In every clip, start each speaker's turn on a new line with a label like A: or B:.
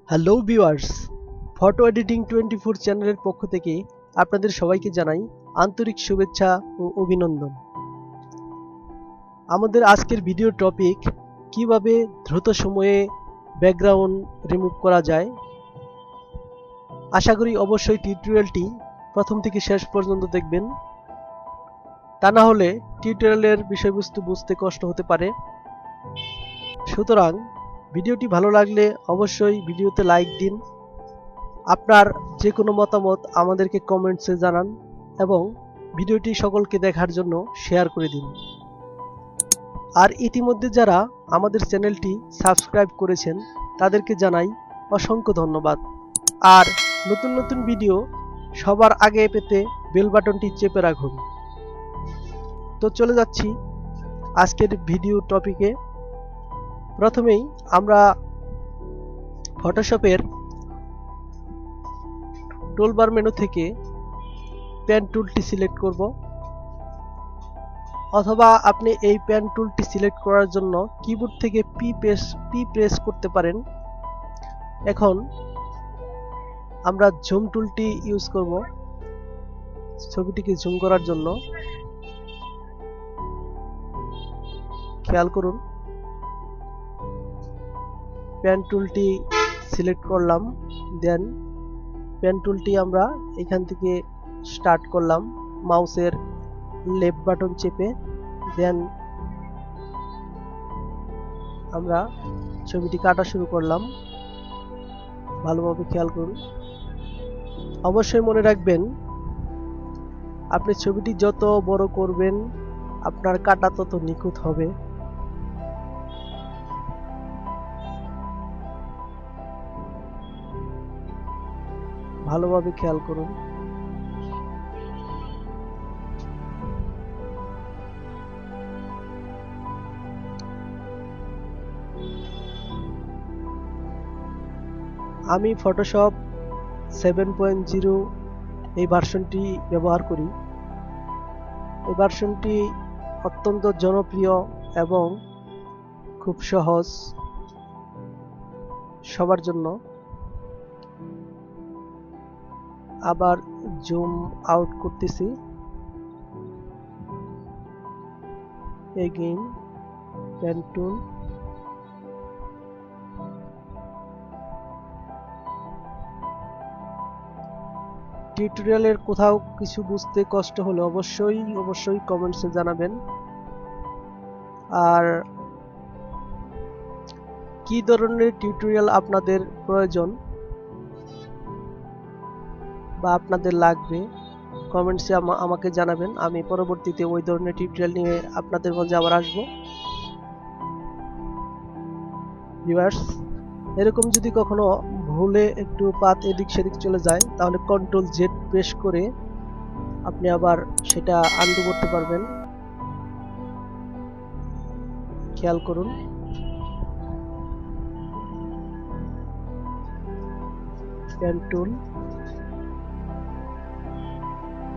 A: Hello viewers, photo editing 24 চ্যানেলের পক্ষ থেকে আপনাদের সবাইকে জানাই আন্তরিক শুভেচ্ছা ও অভিনন্দন। আমাদের আজকের ভিডিও টপিক কিভাবে দ্রুত সময়ে ব্যাকগ্রাউন্ড রিমুভ করা যায়। আশা করি অবশ্যই টিউটোরিয়ালটি প্রথম থেকে শেষ পর্যন্ত দেখবেন, তা না হলে টিউটোরিয়ালের বিষয়বস্তু বুঝতে কষ্ট হতে পারে। সুতরাং ভিডিওটি ভালো লাগলে অবশ্যই ভিডিওতে লাইক দিন, আপনার যে কোনো মতামত আমাদেরকে কমেন্টসে জানান এবং ভিডিওটি সকলকে দেখার জন্য শেয়ার করে দিন। আর ইতিমধ্যে যারা আমাদের চ্যানেলটি সাবস্ক্রাইব করেছেন তাদেরকে জানাই অসংখ্য ধন্যবাদ। আর নতুন নতুন ভিডিও সবার আগে পেতে বেল বাটনটি চেপে রাখুন। তো চলে যাচ্ছি আজকের ভিডিও টপিকে। প্রথমেই আমরা ফটোশপের টুলবার মেনু থেকে পেন টুলটি সিলেক্ট করব, অথবা আপনি এই পেন টুলটি সিলেক্ট করার জন্য কিবোর্ড থেকে পি প্রেস করতে পারেন। এখন আমরা জুম টুলটি ইউজ করব ছবিটিকে জুম করার জন্য। খেয়াল করুন, পেন টুলটি সিলেক্ট করলাম, দেন পেন টুলটি আমরা এখান থেকে স্টার্ট করলাম মাউসের লেফট বাটন চেপে, দেন আমরা ছবিটি কাটা শুরু করলাম। ভালোভাবে খেয়াল করুন। অবশ্যই মনে রাখবেন, আপনি ছবিটি যত বড় করবেন আপনার কাটা তত নিখুঁত হবে। ভালোভাবে খেয়াল করুন। আমি ফটোশপ 7.0 এই ভার্সনটি ব্যবহার করি। এই ভার্সনটি অত্যন্ত জনপ্রিয় এবং খুব সহজ সবার জন্য। আবার জুম আউট করতেছি, এগেইন পেন টুল, টিউটোরিয়ালের কোথাও কিছু বুঝতে কষ্ট হলে অবশ্যই কমেন্টসে জানাবেন। আর কি ধরনের টিউটোরিয়াল আপনাদের প্রয়োজন বা আপনাদের লাগবে কমেন্টসে আমাকে জানাবেন। আমি পরবর্তীতে ওই ধরনের টিউটোরিয়াল নিয়ে আপনাদের মাঝে আবার আসবো। ভিউয়ার্স, এরকম যদি কখনো ভুলে একটু পাত এদিক সেদিক চলে যায় তাহলে কন্ট্রোল জেড প্রেস করে আপনি আবার সেটা আনডু করতে পারবেন। খেয়াল করুন। পেন টুল,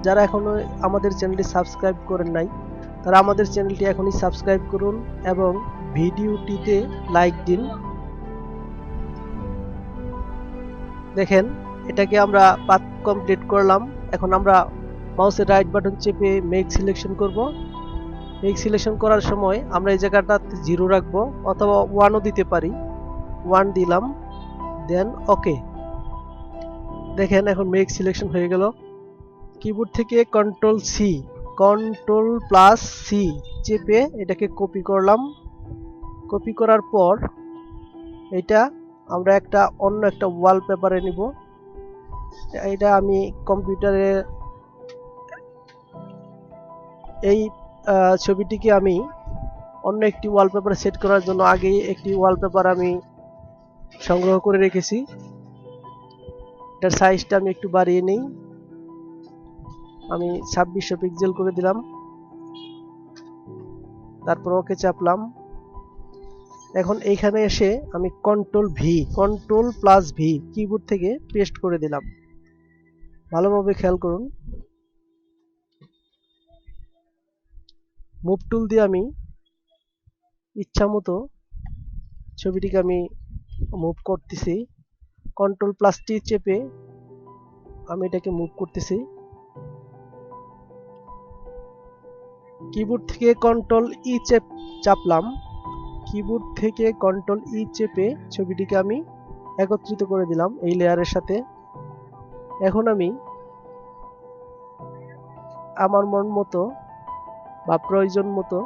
A: যারা এখনো আমাদের চ্যানেলটি সাবস্ক্রাইব করেন নাই তারা আমাদের চ্যানেলটি এখনই সাবস্ক্রাইব করুন এবং ভিডিওটিতে লাইক দিন। দেখেন, এটাকে আমরা পাথ কমপ্লিট করলাম। এখন আমরা মাউসের রাইট বাটন চেপে মেক সিলেকশন করব। মেক সিলেকশন করার সময় আমরা এই জায়গাটাতে 0 রাখবো, অথবা 1ও দিতে পারি। 1 দিলাম, দেন ওকে। দেখেন এখন মেক সিলেকশন হয়ে গেল। কিবোর্ড থেকে কন্ট্রোল+C চেপে এটাকে কপি করলাম। কপি করার পর এটা আমরা অন্য একটা ওয়ালপেপারে নিব। এটা আমি কম্পিউটারে এই ছবিটিকে আমি অন্য একটি ওয়ালপেপারে সেট করার জন্য আগেই একটি ওয়ালপেপার আমি সংগ্রহ করে রেখেছি। এটার সাইজটা আমি একটু বাড়িয়ে নেই, আমি 2600 পিক্সেল করে দিলাম। তারপর ওকে চাপলাম। এখন এইখানে এসে আমি কন্ট্রোল+V কিবোর্ড থেকে পেস্ট করে দিলাম। ভালোভাবে খেয়াল করুন। মুভ টুল দিয়ে আমি ইচ্ছা মতো ছবিটিকে আমি মুভ করতেছি। Ctrl+T চেপে আমি এটাকে মুভ করতেছি। কিবোর্ড থেকে Ctrl+E চাপলাম। কিবোর্ড থেকে Ctrl+E চেপে ছবিটিকে আমি একত্রিত করে দিলাম এই লেয়ারের সাথে। এখন আমি আমার মন মতো বা প্রয়োজন মতো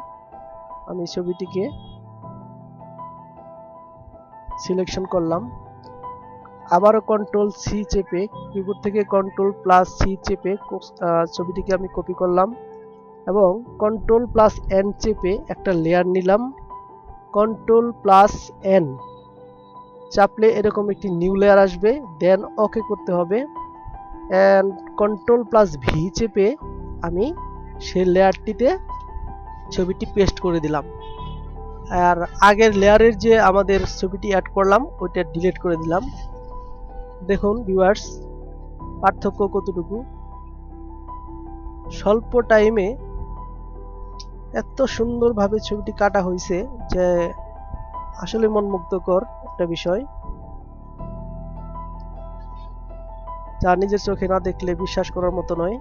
A: আমি ছবিটিকে সিলেকশন করলাম। আবারও Ctrl+C চেপে কিবোর্ড থেকে Ctrl+C চেপে ছবিটিকে আমি কপি করলাম এবং Ctrl+N চেপে একটা লেয়ার নিলাম। Ctrl+N চাপলে এরকম একটি নিউ লেয়ার আসবে, দেন ওকে করতে হবে। এন্ড Ctrl+V চেপে আমি সেই লেয়ারটিতে ছবিটি পেস্ট করে দিলাম। আর আগের লেয়ারের যে আমাদের ছবিটি অ্যাড করলাম ওইটা ডিলিট করে দিলাম। দেখুন ভিউয়ার্স, পার্থক্য কতটুকু। স্বল্প টাইমে এত সুন্দরভাবে ছবিটি কাটা হয়েছে যে আসলে মনমুগ্ধকর একটা বিষয়, যা নিজের চোখে না দেখলে বিশ্বাস করার মতো নয়।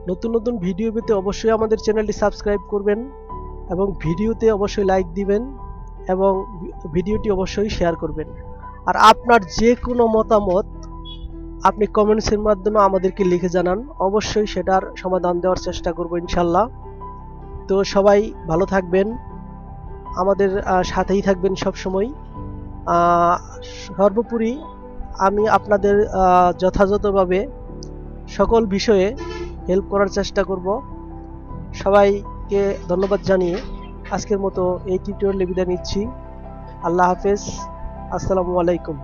A: নতুন নতুন ভিডিও পেতে অবশ্যই আমাদের চ্যানেলটি সাবস্ক্রাইব করবেন এবং ভিডিওতে অবশ্যই লাইক দিবেন এবং ভিডিওটি অবশ্যই শেয়ার করবেন। আর আপনার যে কোনো মতামত আপনি কমেন্টসের মাধ্যমে আমাদেরকে লিখে জানান, অবশ্যই সেটার সমাধান দেওয়ার চেষ্টা করব ইনশাল্লাহ। তো সবাই ভালো থাকবেন, আমাদের সাথেই থাকবেন সব সময়। সর্বোপরি আমি আপনাদের যথাযথভাবে সকল বিষয়ে হেল্প করার চেষ্টা করব। সবাইকে ধন্যবাদ জানিয়ে আজকের মতো এই টিউটোরিয়ালে বিদায় নিচ্ছি। আল্লাহ হাফেজ, আসসালামু আলাইকুম।